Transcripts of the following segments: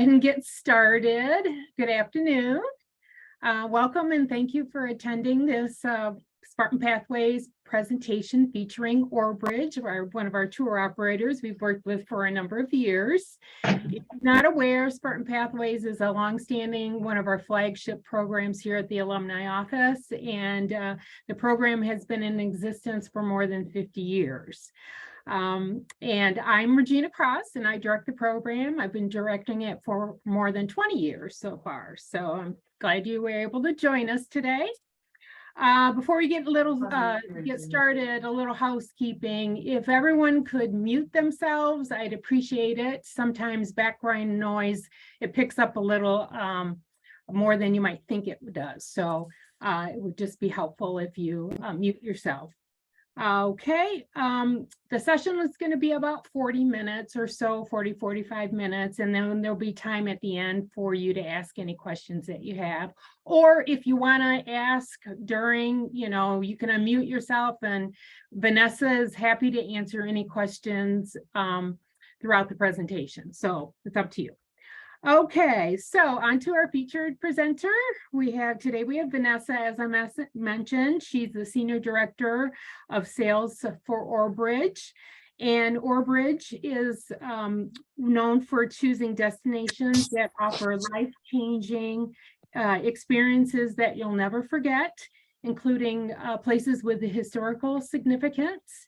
And get started. Good afternoon. Welcome and thank you for attending this Spartan Pathways presentation featuring Orbridge, one of our tour operators we've worked with for a number of years. If you're not aware, Spartan Pathways is a longstanding one of our flagship programs here at the Alumni Office, and the program has been in existence for more than 50 years. And I'm Regina Cross, and I direct the program. I've been directing it for more than 20 years so far. So I'm glad you were able to join us today. Before we get started, a little housekeeping. If everyone could mute themselves, I'd appreciate it. Sometimes background noise, it picks up a little more than you might think it does. So it would just be helpful if you mute yourself. Okay, the session is going to be about 40 minutes or so, 45 minutes, and then there'll be time at the end for you to ask any questions that you have. Or if you want to ask during, you can unmute yourself, and Vanessa is happy to answer any questions throughout the presentation. So it's up to you. Okay, so on to our featured presenter. We have Vanessa, as I mentioned. She's the Senior Director of Sales for Orbridge. And Orbridge is known for choosing destinations that offer life-changing experiences that you'll never forget, including places with historical significance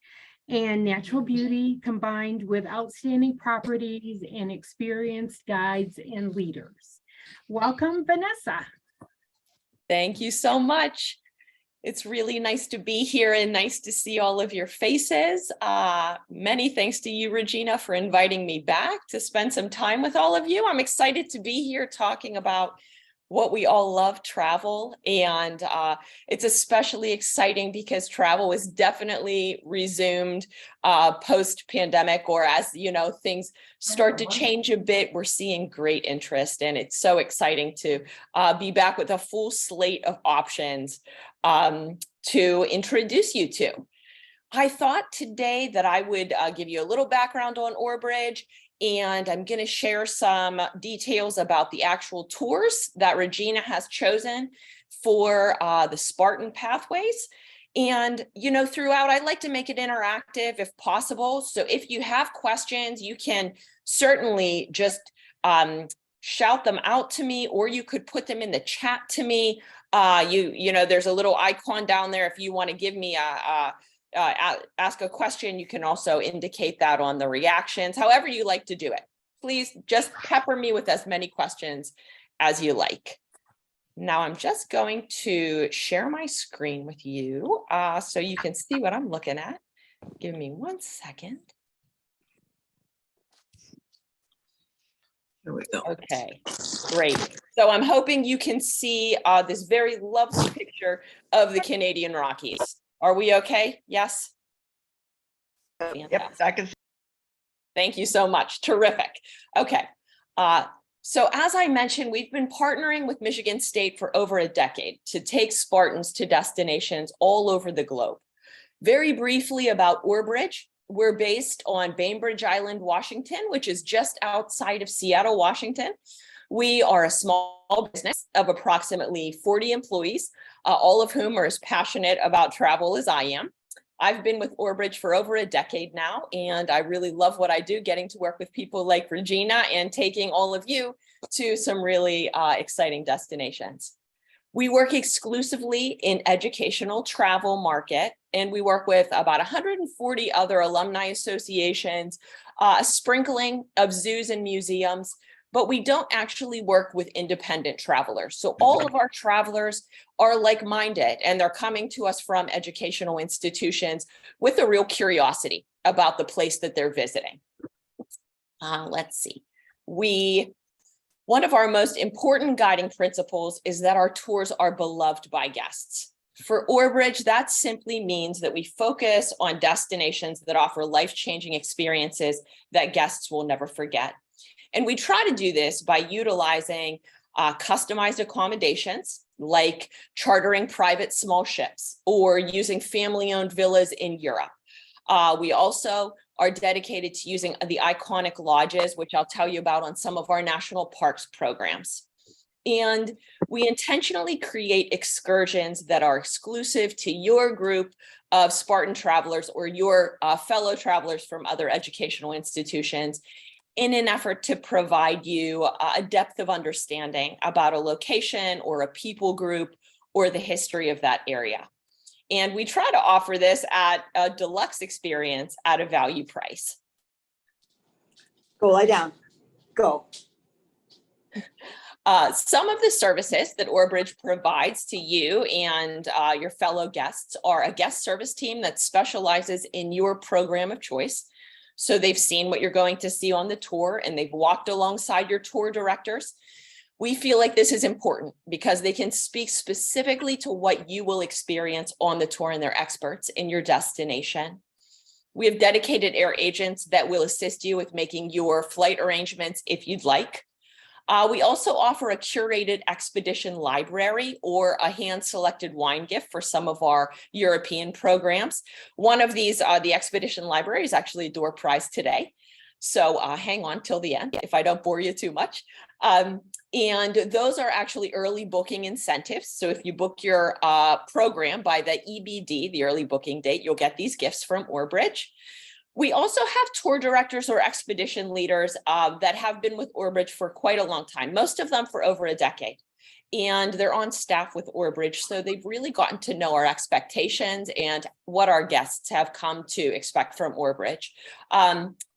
and natural beauty, combined with outstanding properties and experienced guides and leaders. Welcome, Vanessa. Thank you so much. It's really nice to be here and nice to see all of your faces. Many thanks to you, Regina, for inviting me back to spend some time with all of you. I'm excited to be here talking about what we all love, travel, and it's especially exciting because travel is definitely resumed post-pandemic, or as things start to change a bit. We're seeing great interest, and it's so exciting to be back with a full slate of options to introduce you to. I thought today that I would give you a little background on Orbridge, and I'm going to share some details about the actual tours that Regina has chosen for the Spartan Pathways. And, throughout, I'd like to make it interactive if possible. So if you have questions, you can certainly just shout them out to me, or you could put them in the chat to me. There's a little icon down there if you want to give me ask a question. You can also indicate that on the reactions, however you like to do it. Please just pepper me with as many questions as you like. Now I'm just going to share my screen with you so you can see what I'm looking at. Give me 1 second. Here we go. Okay, great. So I'm hoping you can see this very lovely picture of the Canadian Rockies. Are we okay? Yes? Yep, I can. Thank you so much. Terrific. Okay. So as I mentioned, we've been partnering with Michigan State for over a decade to take Spartans to destinations all over the globe. Very briefly about Orbridge, we're based on Bainbridge Island, Washington, which is just outside of Seattle, Washington. We are a small business of approximately 40 employees, all of whom are as passionate about travel as I am. I've been with Orbridge for over a decade now, and I really love what I do, getting to work with people like Regina and taking all of you to some really exciting destinations. We work exclusively in educational travel market, and we work with about 140 other alumni associations, a sprinkling of zoos and museums, but we don't actually work with independent travelers. So all of our travelers are like-minded, and they're coming to us from educational institutions with a real curiosity about the place that they're visiting. Let's see. One of our most important guiding principles is that our tours are beloved by guests. For Orbridge, that simply means that we focus on destinations that offer life-changing experiences that guests will never forget. And we try to do this by utilizing customized accommodations, like chartering private small ships or using family-owned villas in Europe. We also are dedicated to using the iconic lodges, which I'll tell you about on some of our national parks programs. And we intentionally create excursions that are exclusive to your group of Spartan travelers or your fellow travelers from other educational institutions in an effort to provide you a depth of understanding about a location or a people group or the history of that area. And we try to offer this at a deluxe experience at a value price. Go lie down. Go. Some of the services that Orbridge provides to you and your fellow guests are a guest service team that specializes in your program of choice. So they've seen what you're going to see on the tour and they've walked alongside your tour directors. We feel like this is important because they can speak specifically to what you will experience on the tour, and they're experts in your destination. We have dedicated air agents that will assist you with making your flight arrangements if you'd like. We also offer a curated expedition library or a hand-selected wine gift for some of our European programs. One of these, the expedition library, is actually a door prize today. So hang on till the end if I don't bore you too much. And those are actually early booking incentives. So if you book your program by the EBD, the early booking date, you'll get these gifts from Orbridge. We also have tour directors or expedition leaders that have been with Orbridge for quite a long time, most of them for over a decade. And they're on staff with Orbridge, so they've really gotten to know our expectations and what our guests have come to expect from Orbridge.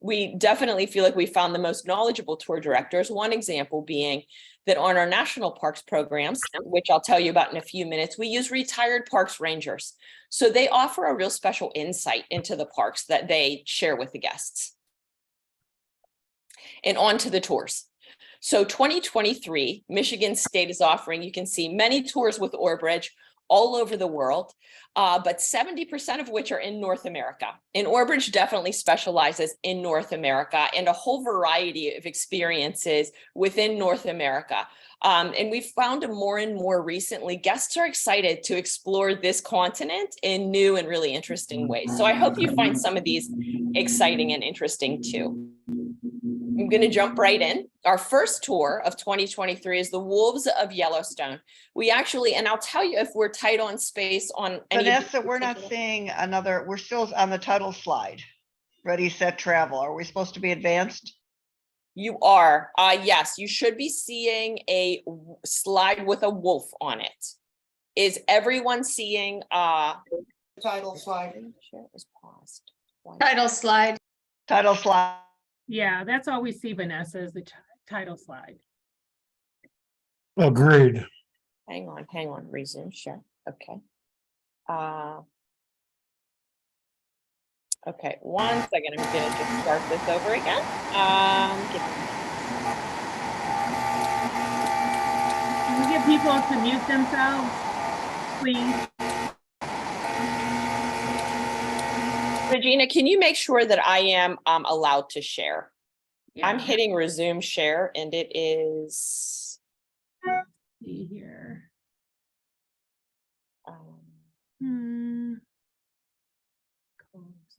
We definitely feel like we found the most knowledgeable tour directors, one example being that on our national parks programs, which I'll tell you about in a few minutes, we use retired parks rangers. So they offer a real special insight into the parks that they share with the guests. And on to the tours. So 2023, Michigan State is offering, you can see many tours with Orbridge all over the world, but 70% of which are in North America. And Orbridge definitely specializes in North America and a whole variety of experiences within North America. And we've found more and more recently, guests are excited to explore this continent in new and really interesting ways. So I hope you find some of these exciting and interesting too. I'm going to jump right in. Our first tour of 2023 is the Wolves of Yellowstone. We actually, and I'll tell you if we're tight on space on any. Vanessa, we're not seeing another, we're still on the title slide. Ready, set, travel. Are we supposed to be advanced? You are. Yes, you should be seeing a slide with a wolf on it. Is everyone seeing Title slide. Share is paused. Title slide. Title slide. Yeah, that's all we see, Vanessa, is the title slide. Agreed. Hang on, resume share. Okay. Okay, 1 second. I'm gonna just start this over again. Can we get people to mute themselves, please? Regina, can you make sure that I am allowed to share? Yeah. I'm hitting resume share and it is. See here.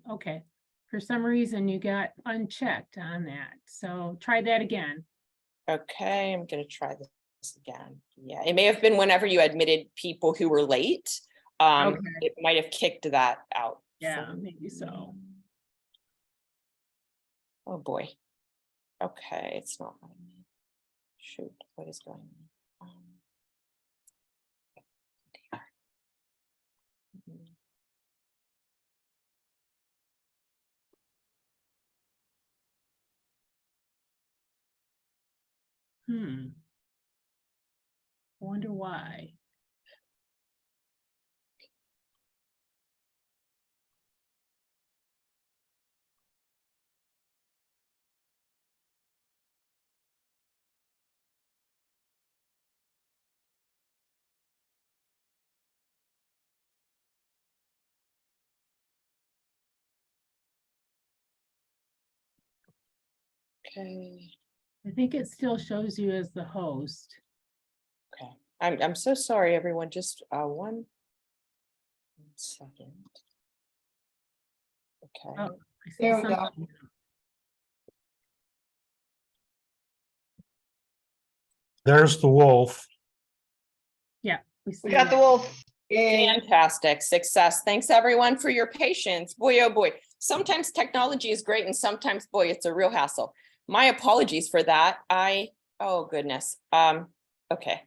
Okay, for some reason you got unchecked on that, so try that again. Okay, I'm gonna try this again. Yeah, it may have been whenever you admitted people who were late. Okay. It might have kicked that out. Yeah, maybe so. Oh boy. Okay, it's not letting me. Shoot, what is going on? Wonder why. Okay. I think it still shows you as the host. Okay. I'm so sorry, everyone. Just 1 second. Okay. Oh, I see There we go. something. There's the wolf. Yeah. We We got the wolf. Yay. Fantastic success. Thanks everyone for your patience. Boy, oh boy. Sometimes technology is great and sometimes, boy, it's a real hassle. My apologies for that. Oh goodness. Okay.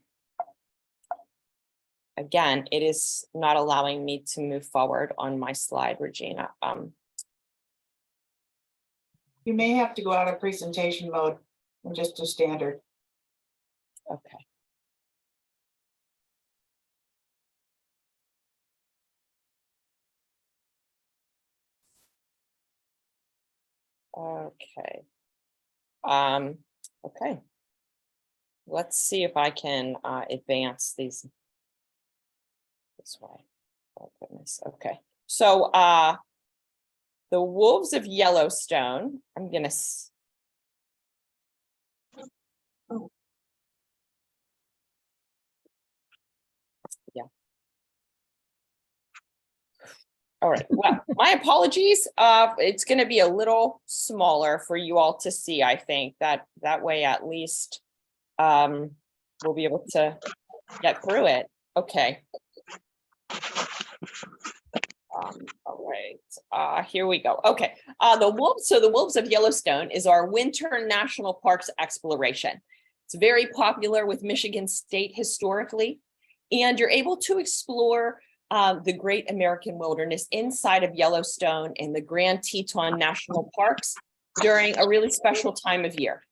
Again, it is not allowing me to move forward on my slide, Regina. You may have to go out of presentation mode and just do standard. Okay. Okay. Okay. Let's see if I can advance these this way. Oh goodness. Okay. So the wolves of Yellowstone, I'm gonna yeah. All right. Well, my apologies. It's going to be a little smaller for you all to see. I think that way at least we'll be able to get through it. Okay. All right. Here we go. Okay. The Wolves of Yellowstone is our winter national parks exploration. It's very popular with Michigan State historically, and you're able to explore the great American wilderness inside of Yellowstone and the Grand Teton National Parks during a really special time of year.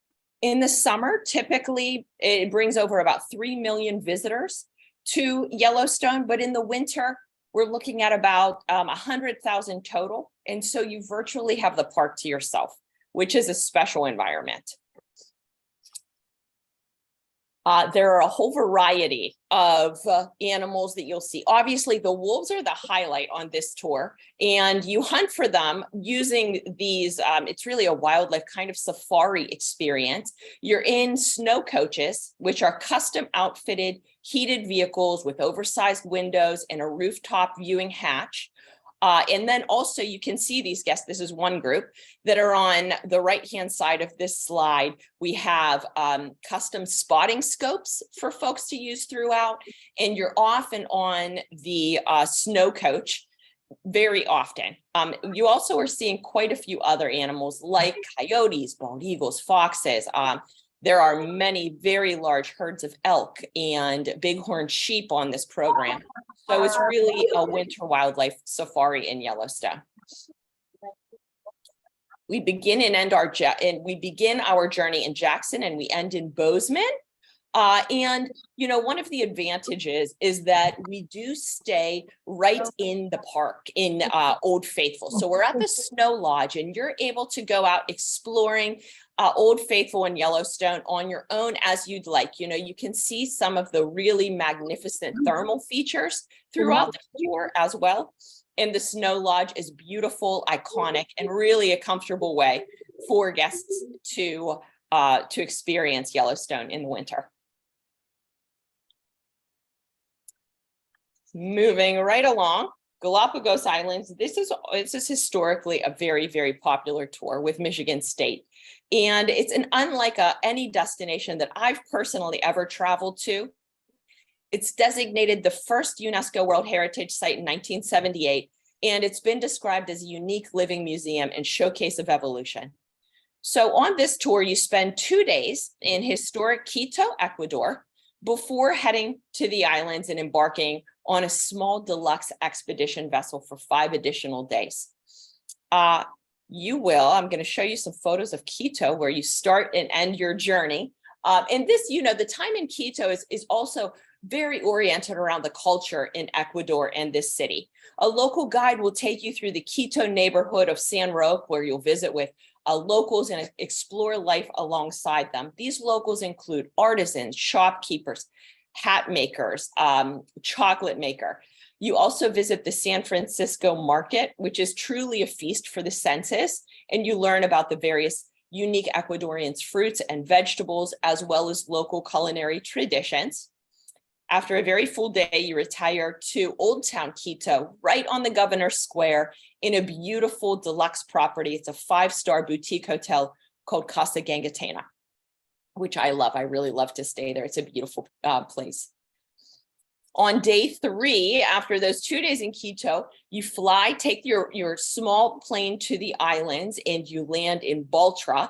In the summer, typically it brings over about 3 million visitors to Yellowstone, but in the winter, we're looking at about 100,000 total. And so you virtually have the park to yourself, which is a special environment. There are a whole variety of animals that you'll see. Obviously, the wolves are the highlight on this tour, and you hunt for them using these, it's really a wildlife kind of safari experience. You're in snow coaches, which are custom outfitted, heated vehicles with oversized windows and a rooftop viewing hatch. And then also you can see these guests, this is one group, that are on the right-hand side of this slide. We have custom spotting scopes for folks to use throughout, and you're often on the snow coach very often. You also are seeing quite a few other animals like coyotes, bald eagles, foxes. There are many very large herds of elk and bighorn sheep on this program. So it's really a winter wildlife safari in Yellowstone. We begin and end our journey in Jackson and we end in Bozeman. And you know, one of the advantages is that we do stay right in the park in Old Faithful. So we're at the Snow Lodge and you're able to go out exploring Old Faithful in Yellowstone on your own as you'd like. You know, you can see some of the really magnificent thermal features throughout the tour as well. And the Snow Lodge is beautiful, iconic, and really a comfortable way for guests to experience Yellowstone in the winter. Moving right along, Galapagos Islands. This is historically a very, very popular tour with Michigan State. And it's unlike any destination that I've personally ever traveled to. It's designated the first UNESCO World Heritage Site in 1978, and it's been described as a unique living museum and showcase of evolution. So on this tour, you spend 2 days in historic Quito, Ecuador, before heading to the islands and embarking on a small deluxe expedition vessel for 5 additional days. I'm going to show you some photos of Quito where you start and end your journey. And this, you know, the time in Quito is also very oriented around the culture in Ecuador and this city. A local guide will take you through the Quito neighborhood of San Roque, where you'll visit with locals and explore life alongside them. These locals include artisans, shopkeepers, hat makers, chocolate maker. You also visit the San Francisco market, which is truly a feast for the senses, and you learn about the various unique Ecuadorian fruits and vegetables, as well as local culinary traditions. After a very full day, you retire to Old Town Quito, right on the Governor's Square in a beautiful deluxe property. It's a 5-star boutique hotel called Casa Gangatena, which I love. I really love to stay there. It's a beautiful place. On day 3, after those 2 days in Quito, you fly, take your small plane to the islands, and you land in Baltra,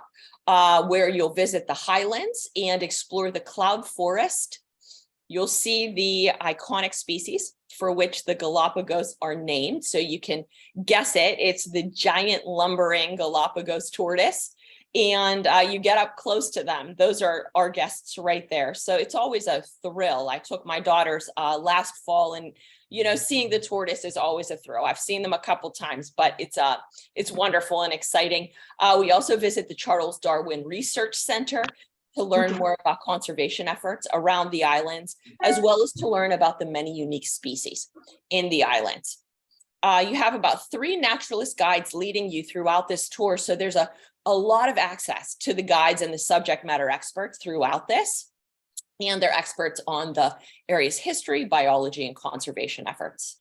where you'll visit the highlands and explore the cloud forest. You'll see the iconic species for which the Galapagos are named. So you can guess it. It's the giant lumbering Galapagos tortoise. And you get up close to them. Those are our guests right there. So it's always a thrill. I took my daughters last fall, and seeing the tortoise is always a thrill. I've seen them a couple times, but it's wonderful and exciting. We also visit the Charles Darwin Research Center to learn more about conservation efforts around the islands, as well as to learn about the many unique species in the islands. You have about 3 naturalist guides leading you throughout this tour. So there's a lot of access to the guides and the subject matter experts throughout this. And they're experts on the area's history, biology, and conservation efforts.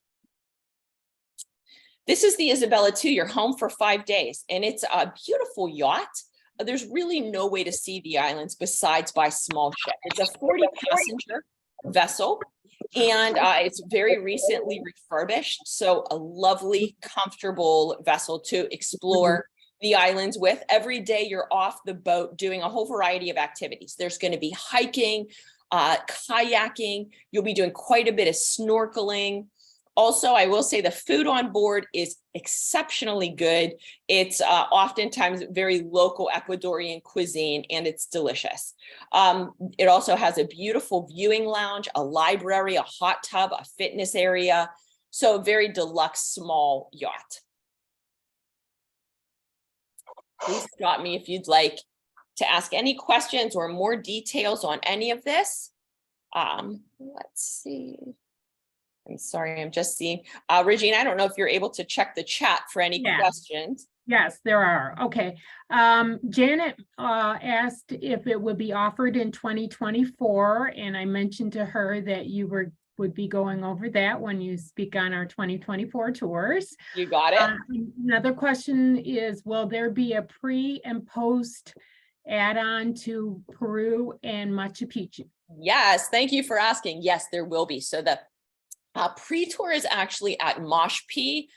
This is the Isabella II, your home for 5 days. And it's a beautiful yacht. There's really no way to see the islands besides by small ship. It's a 40-passenger vessel, and it's very recently refurbished. So a lovely, comfortable vessel to explore the islands with. Every day you're off the boat doing a whole variety of activities. There's going to be hiking, kayaking. You'll be doing quite a bit of snorkeling. Also, I will say the food on board is exceptionally good. It's oftentimes very local Ecuadorian cuisine, and it's delicious. It also has a beautiful viewing lounge, a library, a hot tub, a fitness area. So a very deluxe small yacht. Please stop me if you'd like to ask any questions or more details on any of this. Let's see. I'm sorry, I'm just seeing. Regina, I don't know if you're able to check the chat for any questions. Yes, there are. Okay. Janet asked if it would be offered in 2024, and I mentioned to her that you would be going over that when you speak on our 2024 tours. You got it. Another question is, will there be a pre and post add-on to Peru and Machu Picchu? Yes, thank you for asking. Yes, there will be. So the pre-tour is actually at Moshpi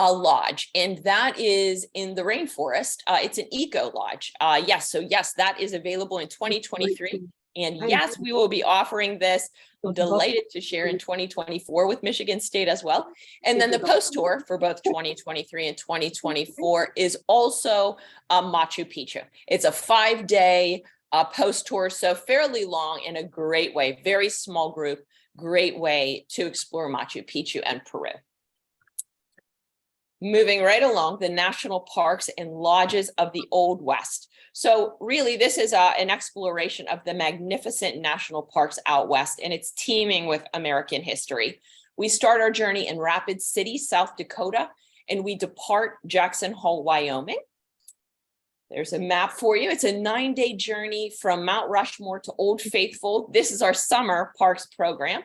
Lodge, and that is in the rainforest. It's an eco lodge. Yes, that is available in 2023. And yes, we will be offering this. I'm delighted to share in 2024 with Michigan State as well. And then the post tour for both 2023 and 2024 is also Machu Picchu. It's a 5-day post tour, so fairly long in a great way, very small group. Great way to explore Machu Picchu and Peru. Moving right along, the national parks and lodges of the Old West. So really, this is an exploration of the magnificent national parks out west, and it's teeming with American history. We start our journey in Rapid City, South Dakota, and we depart Jackson Hole, Wyoming. There's a map for you. It's a 9-day journey from Mount Rushmore to Old Faithful. This is our summer parks program.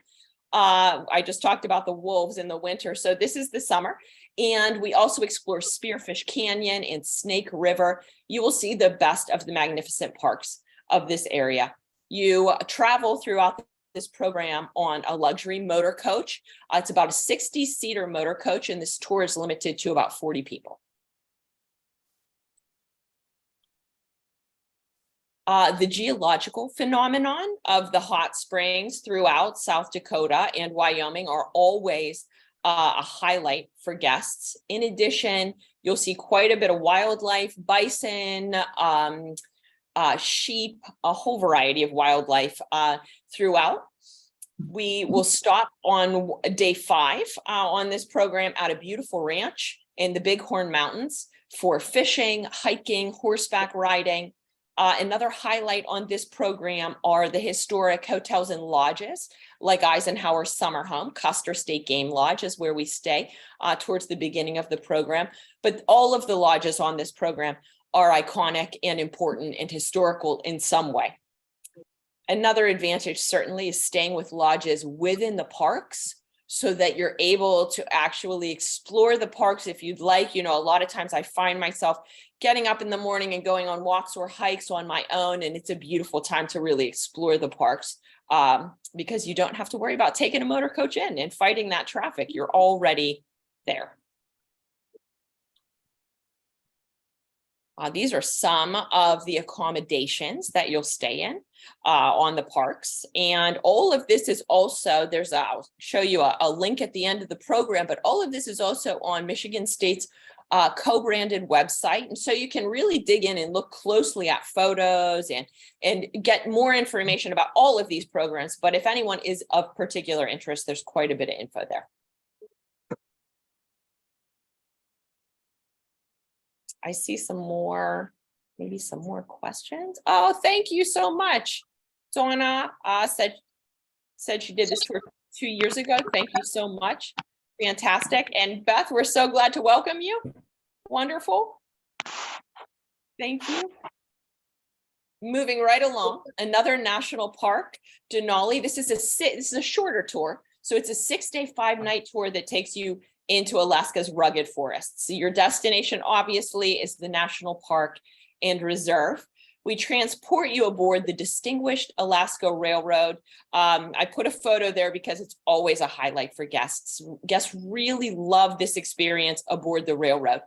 I just talked about the wolves in the winter. So this is the summer. And we also explore Spearfish Canyon and Snake River. You will see the best of the magnificent parks of this area. You travel throughout this program on a luxury motor coach. It's about a 60-seater motor coach, and this tour is limited to about 40 people. The geological phenomenon of the hot springs throughout South Dakota and Wyoming are always a highlight for guests. In addition, you'll see quite a bit of wildlife, bison, sheep, a whole variety of wildlife throughout. We will stop on day 5 on this program at a beautiful ranch in the Bighorn Mountains for fishing, hiking, horseback riding. Another highlight on this program are the historic hotels and lodges, like Eisenhower Summer Home. Custer State Game Lodge is where we stay towards the beginning of the program. But all of the lodges on this program are iconic and important and historical in some way. Another advantage certainly is staying with lodges within the parks so that you're able to actually explore the parks if you'd like. You know, a lot of times I find myself getting up in the morning and going on walks or hikes on my own, and it's a beautiful time to really explore the parks because you don't have to worry about taking a motor coach in and fighting that traffic. You're already there. These are some of the accommodations that you'll stay in on the parks. And all of this is also, I'll show you a link at the end of the program, but all of this is also on Michigan State's co-branded website. And so you can really dig in and look closely at photos and get more information about all of these programs. But if anyone is of particular interest, there's quite a bit of info there. I see maybe some more questions. Oh, thank you so much. Donna said she did this tour 2 years ago. Thank you so much. Fantastic. And Beth, we're so glad to welcome you. Wonderful. Thank you. Moving right along, another national park, Denali. This is a shorter tour. So it's a 6-day, 5-night tour that takes you into Alaska's rugged forests. So your destination obviously is the national park and reserve. We transport you aboard the Distinguished Alaska Railroad. I put a photo there because it's always a highlight for guests. Guests really love this experience aboard the railroad.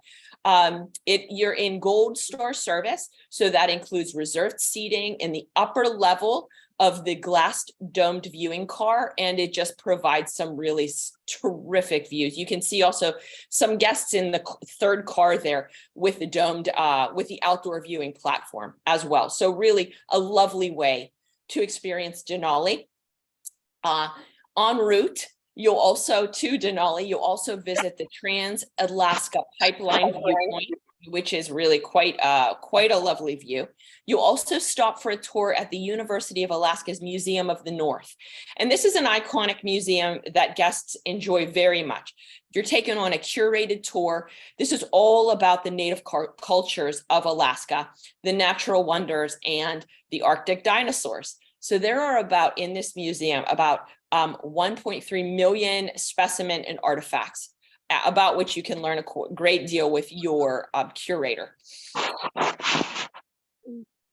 You're in Gold Star service, so that includes reserved seating in the upper level of the glassed domed viewing car, and it just provides some really terrific views. You can see also some guests in the third car there with the domed, with the outdoor viewing platform as well. So really a lovely way to experience Denali. En route, to Denali, you'll also visit the Trans-Alaska Pipeline Viewpoint, which is really quite a lovely view. You'll also stop for a tour at the University of Alaska's Museum of the North. And this is an iconic museum that guests enjoy very much. You're taken on a curated tour. This is all about the native cultures of Alaska, the natural wonders, and the Arctic dinosaurs. So there are in this museum, about 1.3 million specimen and artifacts, about which you can learn a great deal with your curator.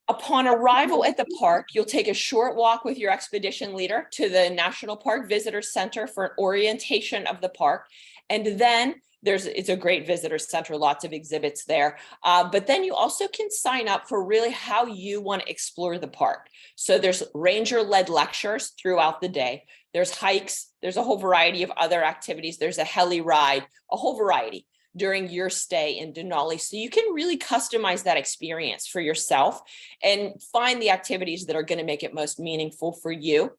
Upon arrival at the park, you'll take a short walk with your expedition leader to the National Park Visitor Center for an orientation of the park. And then it's a great visitor center, lots of exhibits there. But then you also can sign up for really how you want to explore the park. So there's ranger-led lectures throughout the day. There's hikes, there's a whole variety of other activities. There's a heli ride, a whole variety during your stay in Denali. So you can really customize that experience for yourself and find the activities that are going to make it most meaningful for you.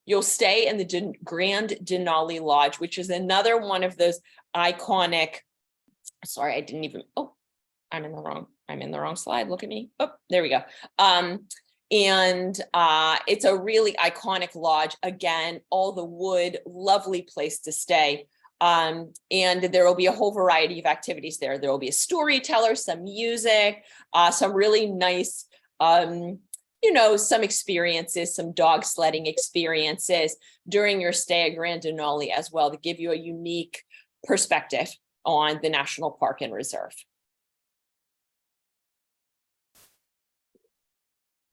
You'll stay in the Grand Denali Lodge, which is another one of those iconic, sorry, I'm in the wrong slide. Look at me. Oh, there we go. It's a really iconic lodge. Again, all the wood, lovely place to stay. And there will be a whole variety of activities there. There will be a storyteller, some music, some really nice, some experiences, some dog sledding experiences during your stay at Grand Denali as well, to give you a unique perspective on the national park and reserve.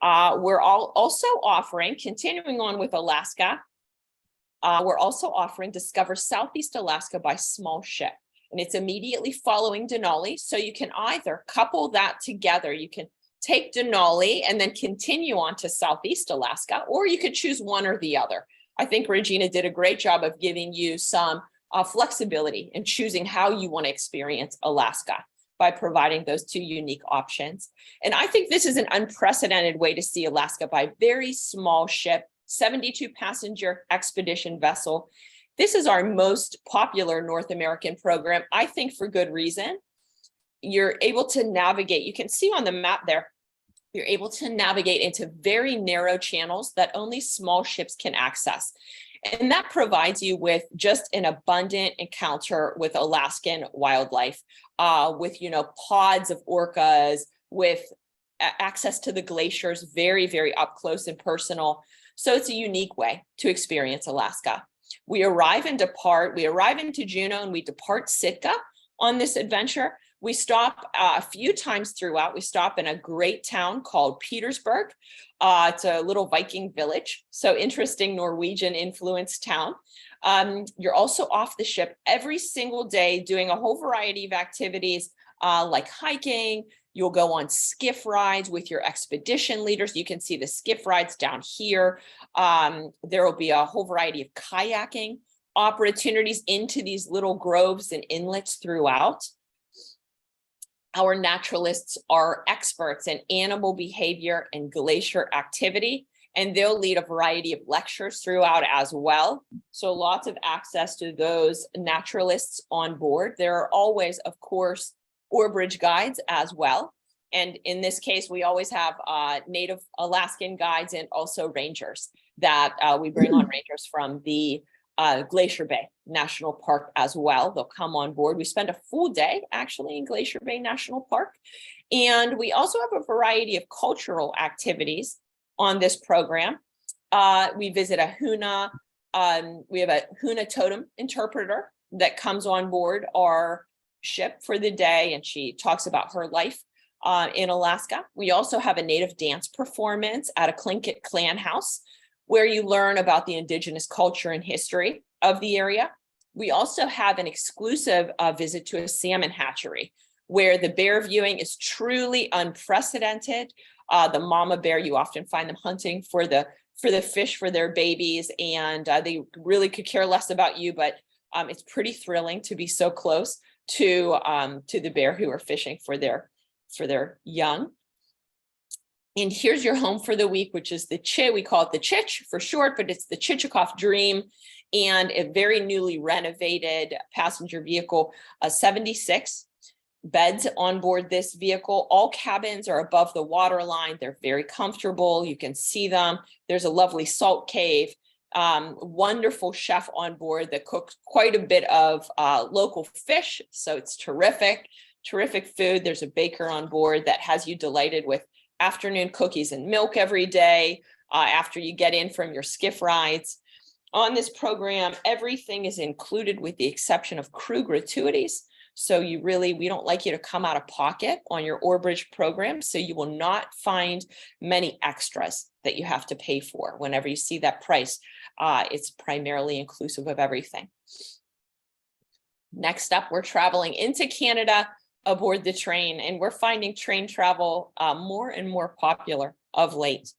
We're also offering, continuing on with Alaska, we're also offering Discover Southeast Alaska by Small Ship. And it's immediately following Denali. So you can either couple that together. You can take Denali and then continue on to Southeast Alaska, or you could choose one or the other. I think Regina did a great job of giving you some flexibility in choosing how you want to experience Alaska by providing those two unique options. And I think this is an unprecedented way to see Alaska by very small ship, 72 passenger expedition vessel. This is our most popular North American program, I think for good reason. You're able to navigate, you can see on the map there, you're able to navigate into very narrow channels that only small ships can access. And that provides you with just an abundant encounter with Alaskan wildlife, with, pods of orcas, with access to the glaciers, very, very up close and personal. So it's a unique way to experience Alaska. We arrive into Juneau and we depart Sitka on this adventure. We stop a few times throughout. We stop in a great town called Petersburg. It's a little Viking village, so interesting Norwegian influenced town. You're also off the ship every single day doing a whole variety of activities like hiking. You'll go on skiff rides with your expedition leaders. You can see the skiff rides down here. There will be a whole variety of kayaking opportunities into these little groves and inlets throughout. Our naturalists are experts in animal behavior and glacier activity, and they'll lead a variety of lectures throughout as well. So lots of access to those naturalists on board. There are always, of course, Orbridge guides as well. And in this case, we always have native Alaskan guides and also rangers that we bring on rangers from the Glacier Bay National Park as well. They'll come on board. We spend a full day actually in Glacier Bay National Park. And we also have a variety of cultural activities on this program. We visit a Huna. We have a Huna totem interpreter that comes on board our ship for the day, and she talks about her life in Alaska. We also have a native dance performance at a Tlingit clan house where you learn about the indigenous culture and history of the area. We also have an exclusive visit to a salmon hatchery where the bear viewing is truly unprecedented. The mama bear, you often find them hunting for the fish for their babies, and they really could care less about you, but it's pretty thrilling to be so close to the bear who are fishing for their young. And here's your home for the week, which is we call it the Chich for short, but it's the Chichikov Dream, and a very newly renovated passenger vehicle, 76 beds on board this vehicle. All cabins are above the water line. They're very comfortable. You can see them. There's a lovely salt cave. Wonderful chef on board that cooks quite a bit of local fish. So it's terrific food. There's a baker on board that has you delighted with afternoon cookies and milk every day after you get in from your skiff rides. On this program, everything is included with the exception of crew gratuities. So we don't like you to come out of pocket on your Orbridge program. So you will not find many extras that you have to pay for. Whenever you see that price, it's primarily inclusive of everything. Next up, we're traveling into Canada aboard the train, and we're finding train travel more and more popular of late. Let's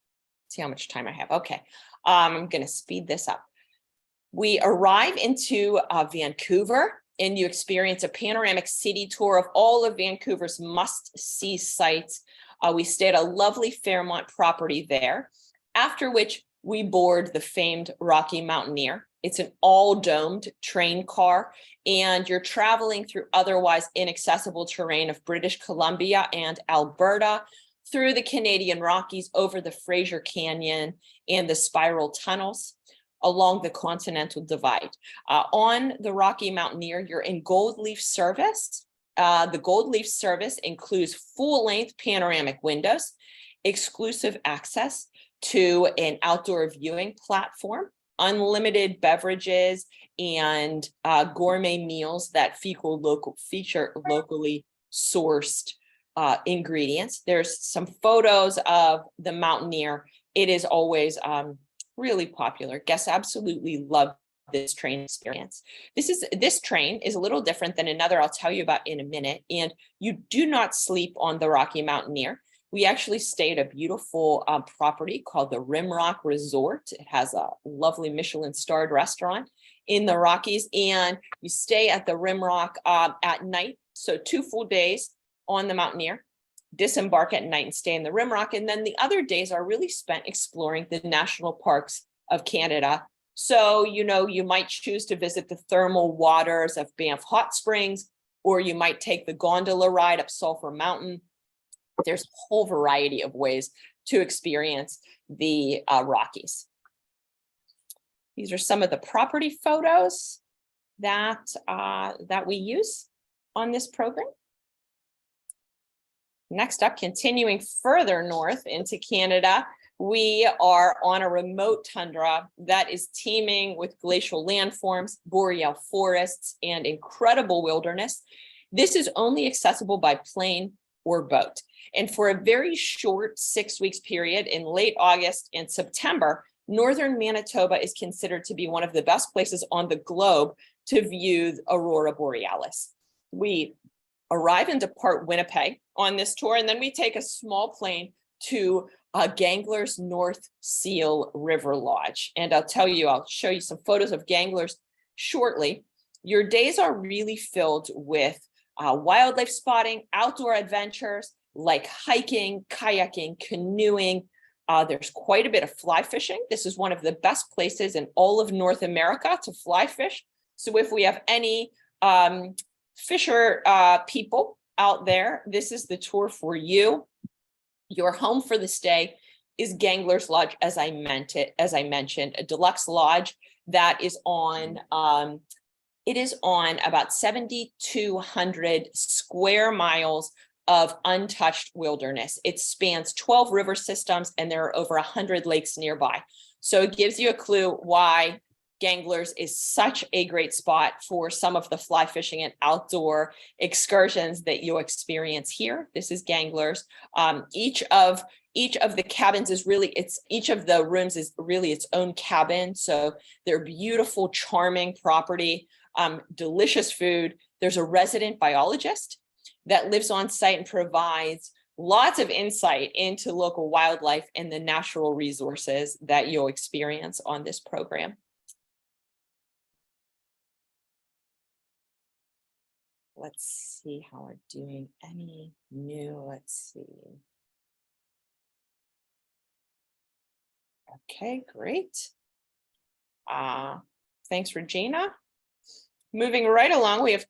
see how much time I have. Okay, I'm going to speed this up. We arrive into Vancouver, and you experience a panoramic city tour of all of Vancouver's must-see sites. We stay at a lovely Fairmont property there, after which we board the famed Rocky Mountaineer. It's an all-domed train car, and you're traveling through otherwise inaccessible terrain of British Columbia and Alberta, through the Canadian Rockies, over the Fraser Canyon and the spiral tunnels, along the Continental Divide. On the Rocky Mountaineer, you're in Gold Leaf service. The Gold Leaf service includes full-length panoramic windows, exclusive access to an outdoor viewing platform, unlimited beverages, and gourmet meals that feature locally sourced ingredients. There's some photos of the Mountaineer. It is always really popular. Guests absolutely love this train experience. This train is a little different than another I'll tell you about in a minute, and you do not sleep on the Rocky Mountaineer. We actually stay at a beautiful property called the Rimrock Resort. It has a lovely Michelin-starred restaurant in the Rockies, and you stay at the Rimrock at night. So 2 full days on the Mountaineer, disembark at night and stay in the Rimrock. And then the other days are really spent exploring the national parks of Canada. So, you might choose to visit the thermal waters of Banff Hot Springs, or you might take the gondola ride up Sulphur Mountain. There's a whole variety of ways to experience the Rockies. These are some of the property photos that we use on this program. Next up, continuing further north into Canada, we are on a remote tundra that is teeming with glacial landforms, boreal forests, and incredible wilderness. This is only accessible by plane or boat. And for a very short 6 weeks period in late August and September, northern Manitoba is considered to be one of the best places on the globe to view the aurora borealis. We arrive and depart Winnipeg on this tour, and then we take a small plane to Gangler's North Seal River Lodge. And I'll show you some photos of Gangler's shortly. Your days are really filled with wildlife spotting, outdoor adventures like hiking, kayaking, canoeing. There's quite a bit of fly fishing. This is one of the best places in all of North America to fly fish. So if we have any fisher people out there, this is the tour for you. Your home for the stay is Gangler's Lodge, as I mentioned, a deluxe lodge that is on it is on about 7,200 square miles of untouched wilderness. It spans 12 river systems, and there are over 100 lakes nearby. So it gives you a clue why Gangler's is such a great spot for some of the fly fishing and outdoor excursions that you'll experience here. This is Gangler's. Each of the cabins is really, each of the rooms is really its own cabin. So they're beautiful, charming property, delicious food. There's a resident biologist that lives on site and provides lots of insight into local wildlife and the natural resources that you'll experience on this program. Let's see how we're doing. Any new, let's see. Okay, great. Thanks, Regina. Moving right along, we have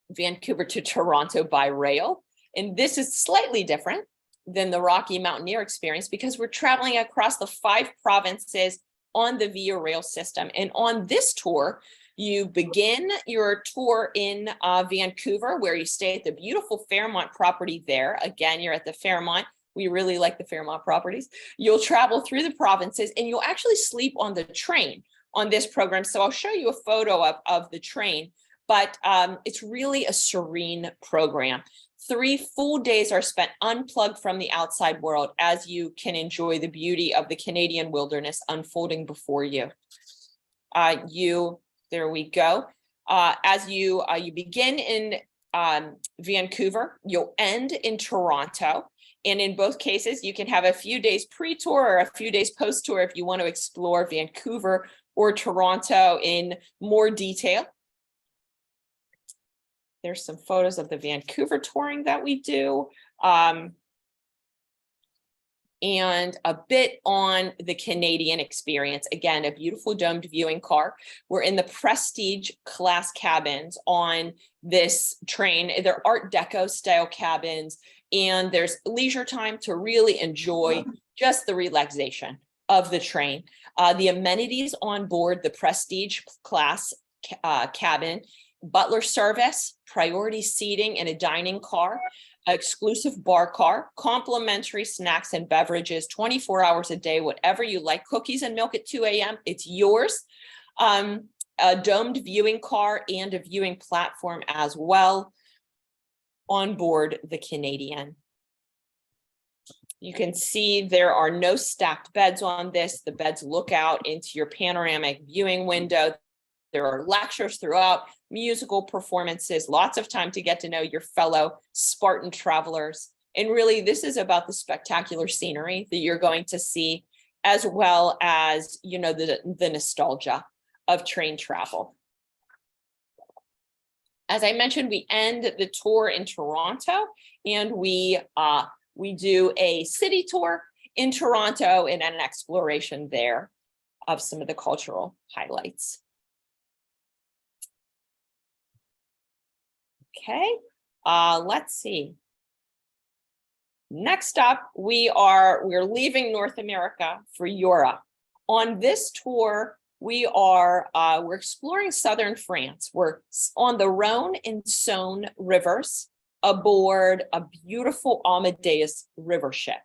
Vancouver to Toronto by rail. And this is slightly different than the Rocky Mountaineer experience because we're traveling across the 5 provinces on the Via Rail system. And on this tour, you begin your tour in Vancouver, where you stay at the beautiful Fairmont property there. Again, you're at the Fairmont. We really like the Fairmont properties. You'll travel through the provinces, and you'll actually sleep on the train on this program. So I'll show you a photo of the train, but it's really a serene program. 3 full days are spent unplugged from the outside world as you can enjoy the beauty of the Canadian wilderness unfolding before you. There we go. As you begin in Vancouver, you'll end in Toronto. And in both cases, you can have a few days pre-tour or a few days post-tour if you want to explore Vancouver or Toronto in more detail. There's some photos of the Vancouver touring that we do. And a bit on the Canadian experience. Again, a beautiful domed viewing car. We're in the Prestige class cabins on this train. They're Art Deco style cabins, and there's leisure time to really enjoy just the relaxation of the train. The amenities on board the Prestige class cabin: butler service, priority seating in a dining car, exclusive bar car, complimentary snacks and beverages 24 hours a day, whatever you like, cookies and milk at 2 a.m. It's yours. A domed viewing car and a viewing platform as well on board the Canadian. You can see there are no stacked beds on this. The beds look out into your panoramic viewing window. There are lectures throughout, musical performances, lots of time to get to know your fellow Spartan travelers. And really, this is about the spectacular scenery that you're going to see, as well as, you know, the nostalgia of train travel. As I mentioned, we end the tour in Toronto, and we do a city tour in Toronto and an exploration there of some of the cultural highlights. Okay, let's see. Next up, we're leaving North America for Europe. On this tour, we're exploring southern France. We're on the Rhone and Saône rivers aboard a beautiful Amadeus river ship.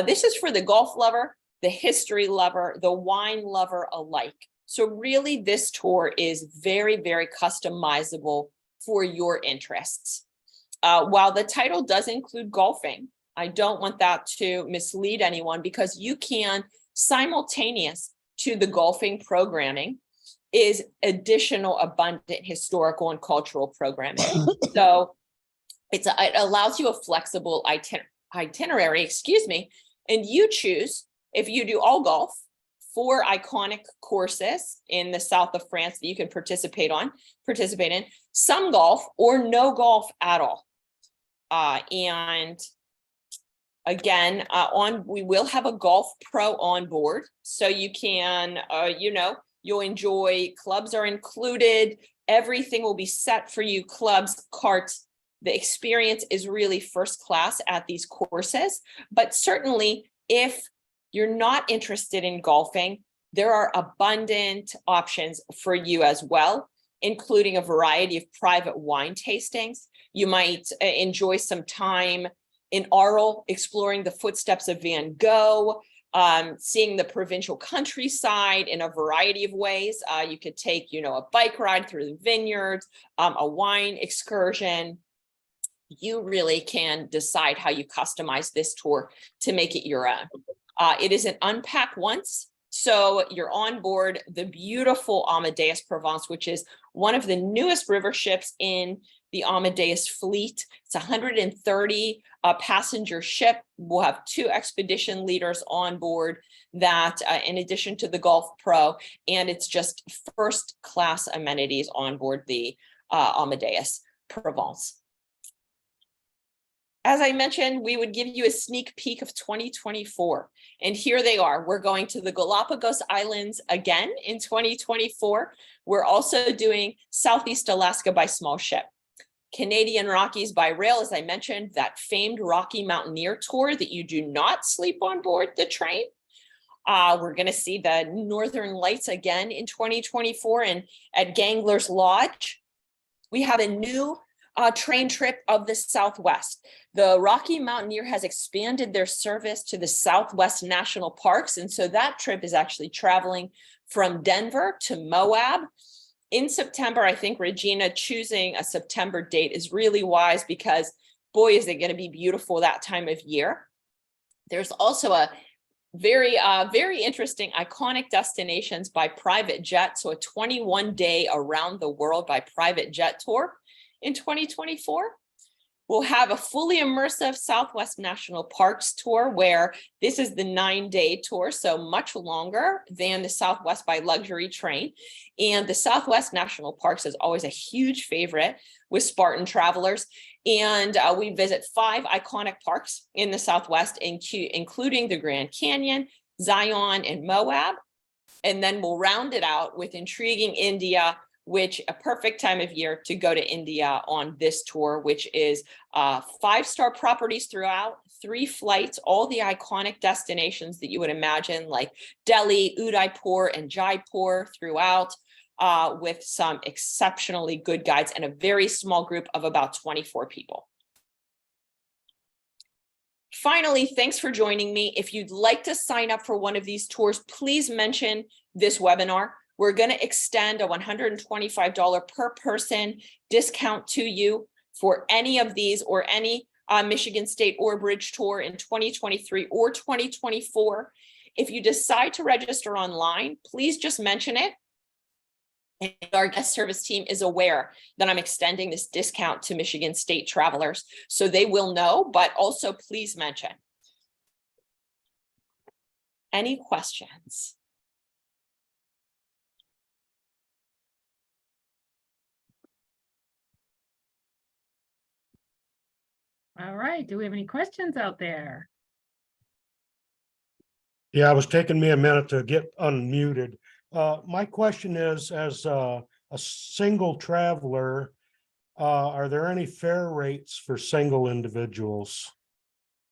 This is for the golf lover, the history lover, the wine lover alike. So really this tour is very, very customizable for your interests. While the title does include golfing, I don't want that to mislead anyone, because you can, simultaneous to the golfing programming, is additional abundant historical and cultural programming. So it allows you a flexible itinerary, excuse me, and you choose if you do all golf, 4 iconic courses in the south of France that you can participate in, some golf or no golf at all. And again, we will have a golf pro on board, so you can, you'll enjoy, clubs are included, everything will be set for you, clubs, carts. The experience is really first class at these courses, but certainly if you're not interested in golfing, there are abundant options for you as well, including a variety of private wine tastings. You might enjoy some time in Arles, exploring the footsteps of Van Gogh, seeing the provincial countryside in a variety of ways. You could take, a bike ride through the vineyards, a wine excursion. You really can decide how you customize this tour to make it your own. It is an unpack once. So you're on board the beautiful Amadeus Provence, which is one of the newest river ships in the Amadeus fleet. It's a 130 passenger ship. We'll have 2 expedition leaders on board that, in addition to the Golf Pro, and it's just first class amenities on board the Amadeus Provence. As I mentioned, we would give you a sneak peek of 2024. And here they are. We're going to the Galapagos Islands again in 2024. We're also doing Southeast Alaska by small ship. Canadian Rockies by rail, as I mentioned, that famed Rocky Mountaineer tour that you do not sleep on board the train. We're going to see the Northern Lights again in 2024 and at Gangler's Lodge. We have a new train trip of the Southwest. The Rocky Mountaineer has expanded their service to the Southwest National Parks. And so that trip is actually traveling from Denver to Moab. In September, I think Regina choosing a September date is really wise, because boy, is it going to be beautiful that time of year. There's also a very interesting iconic destinations by private jet. So a 21-day around the world by private jet tour in 2024. We'll have a fully immersive Southwest National Parks tour, where this is the 9-day tour, so much longer than the Southwest by luxury train. And the Southwest National Parks is always a huge favorite with Spartan travelers. And we visit 5 iconic parks in the Southwest, including the Grand Canyon, Zion, and Moab. And then we'll round it out with intriguing India, which a perfect time of year to go to India on this tour, which is 5-star properties throughout, 3 flights, all the iconic destinations that you would imagine, like Delhi, Udaipur, and Jaipur throughout, with some exceptionally good guides and a very small group of about 24 people. Finally, thanks for joining me. If you'd like to sign up for one of these tours, please mention this webinar. We're going to extend a $125 per person discount to you for any of these or any Michigan State or Bridge tour in 2023 or 2024. If you decide to register online, please just mention it. And our guest service team is aware that I'm extending this discount to Michigan State travelers, so they will know, but also please mention. Any questions? All right, do we have any questions out there? Yeah, it was taking me a minute to get unmuted. My question is, as a single traveler, are there any fare rates for single individuals?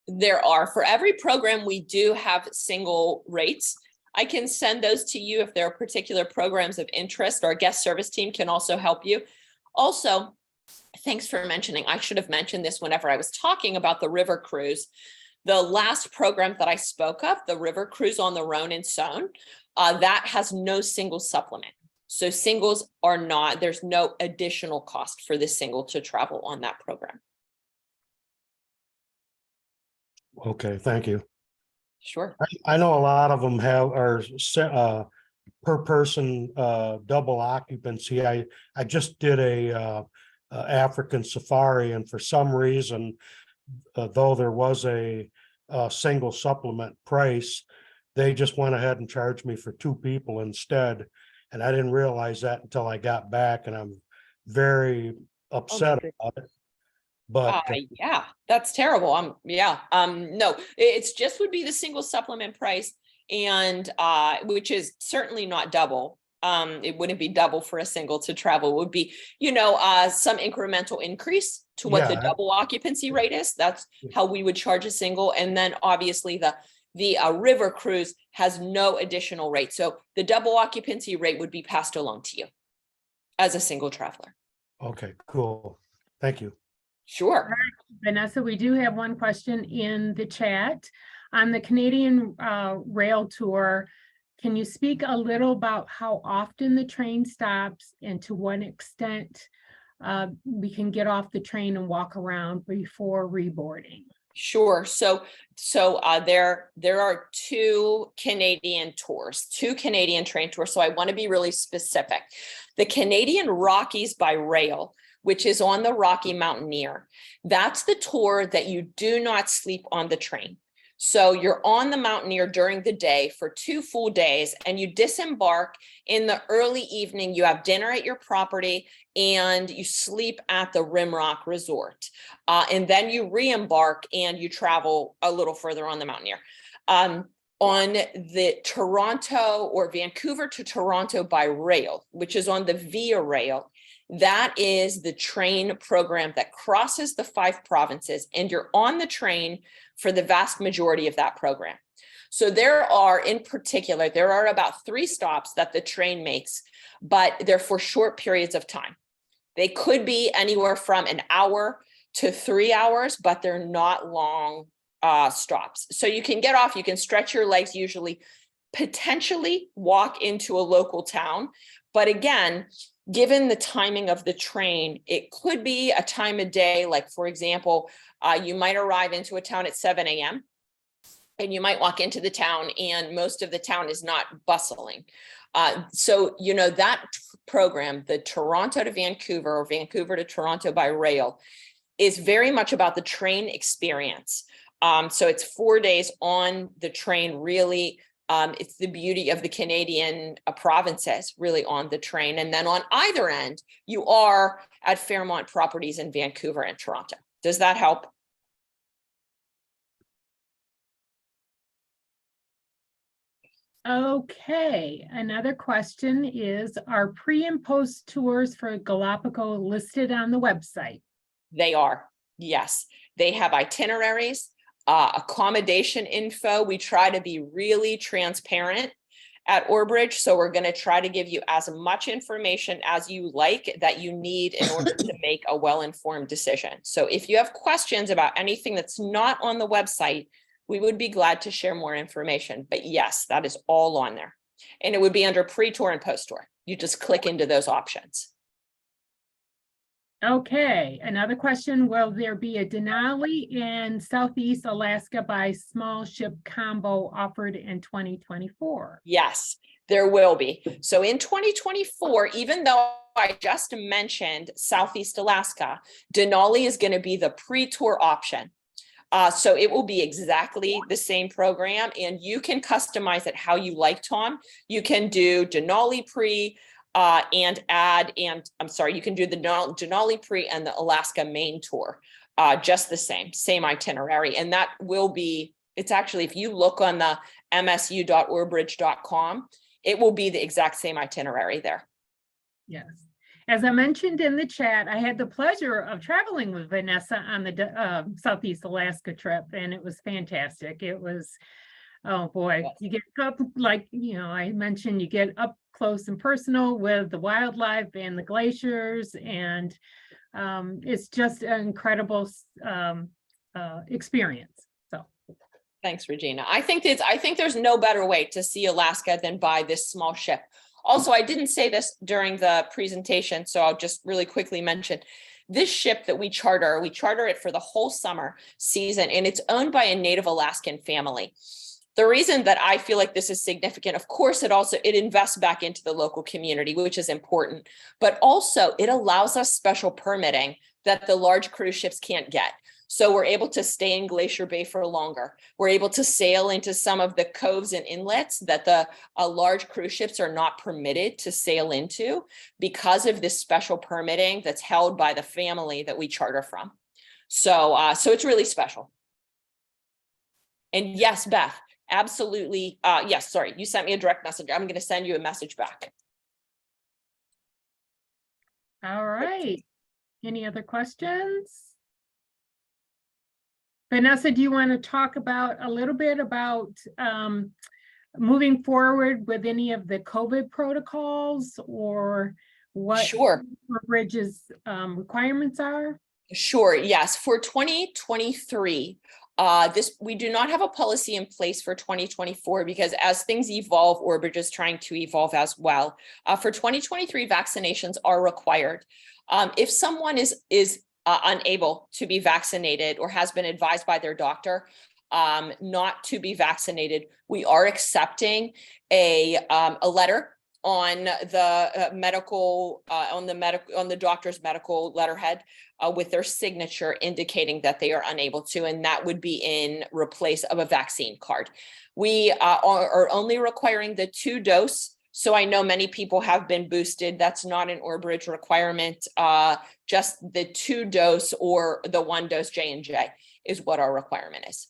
There are. For every program, we do have single rates. I can send those to you if there are particular programs of interest. Our guest service team can also help you. Also, thanks for mentioning. I should have mentioned this whenever I was talking about the river cruise. The last program that I spoke of, the river cruise on the Rhone and Saône, that has no single supplement. So singles are not, there's no additional cost for the single to travel on that program. Okay, thank you. Sure. I know a lot of them are per person double occupancy. I just did a African safari, and for some reason, though there was a single supplement price, they just went ahead and charged me for 2 people instead. And I didn't realize that until I got back, and I'm very upset about it. But Yeah, that's terrible. No, it's just would be the single supplement price, and which is certainly not double. It wouldn't be double for a single to travel. It would be, some incremental increase to what the Yeah. double occupancy rate is. That's how we would charge a single. And then obviously the river cruise has no additional rate. So the double occupancy rate would be passed along to you as a single traveler. okay, cool. Thank you. Sure. Vanessa, we do have one question in the chat. On the Canadian rail tour, can you speak a little about how often the train stops and to what extent we can get off the train and walk around before reboarding? Sure. So there are 2 Canadian tours, 2 Canadian train tours. So I want to be really specific. The Canadian Rockies by rail, which is on the Rocky Mountaineer, that's the tour that you do not sleep on the train. So you're on the Mountaineer during the day for 2 full days, and you disembark in the early evening. You have dinner at your property and you sleep at the Rimrock Resort. And then you re-embark and you travel a little further on the Mountaineer. On the Toronto or Vancouver to Toronto by rail, which is on the Via Rail, that is the train program that crosses the 5 provinces, and you're on the train for the vast majority of that program. So there are about 3 stops that the train makes, but they're for short periods of time. They could be anywhere from an hour to 3 hours, but they're not long stops. So you can get off, you can stretch your legs, usually potentially walk into a local town. But again, given the timing of the train, it could be a time of day, like for example, you might arrive into a town at 7 a.m. and you might walk into the town and most of the town is not bustling. So, that program, the Toronto to Vancouver or Vancouver to Toronto by rail, is very much about the train experience. So it's 4 days on the train, really. It's the beauty of the Canadian provinces really on the train. And then on either end, you are at Fairmont properties in Vancouver and Toronto. Does that help? Okay, another question is, are pre and post tours for Galapagos listed on the website? They are, yes. They have itineraries, accommodation info. We try to be really transparent at Orbridge, so we're going to try to give you as much information as you like that you need in order to make a well-informed decision. So if you have questions about anything that's not on the website, we would be glad to share more information. But yes, that is all on there. And it would be under pre-tour and post-tour. You just click into those options. Okay, another question, will there be a Denali in Southeast Alaska by small ship combo offered in 2024? Yes, there will be. So in 2024, even though I just mentioned Southeast Alaska, Denali is going to be the pre-tour option. So it will be exactly the same program, and you can customize it how you like, Tom. You can do Denali pre, you can do the Denali pre and the Alaska main tour, just the same itinerary. And that will be, it's actually, if you look on the msu.orbridge.com, it will be the exact same itinerary there. Yes. As I mentioned in the chat, I had the pleasure of traveling with Vanessa on the Southeast Alaska trip, and it was fantastic. It was, oh boy, you get up, like, I mentioned, you get up close and personal with the wildlife and the glaciers, and it's just an incredible experience. So Thanks, Regina. I think there's no better way to see Alaska than by this small ship. Also, I didn't say this during the presentation, so I'll just really quickly mention this ship that we charter it for the whole summer season, and it's owned by a Native Alaskan family. The reason that I feel like this is significant, of course, it invests back into the local community, which is important, but also it allows us special permitting that the large cruise ships can't get. So we're able to stay in Glacier Bay for longer. We're able to sail into some of the coves and inlets that the large cruise ships are not permitted to sail into because of this special permitting that's held by the family that we charter from. So it's really special. And yes, Beth, absolutely. Yes, sorry, you sent me a direct message. I'm going to send you a message back. all right. Any other questions? Vanessa, do you want to talk about a little bit about moving forward with any of the COVID protocols or what Sure. Bridge's requirements are? Sure. Yes. For 2023, we do not have a policy in place for 2024 because as things evolve, Orbridge is trying to evolve as well. For 2023, vaccinations are required. If someone is unable to be vaccinated or has been advised by their doctor not to be vaccinated, we are accepting a letter on the on the doctor's medical letterhead with their signature indicating that they are unable to, and that would be in replace of a vaccine card. We are only requiring the 2-dose. So I know many people have been boosted. That's not an Orbridge requirement. Just the 2-dose or the 1-dose J&J is what our requirement is.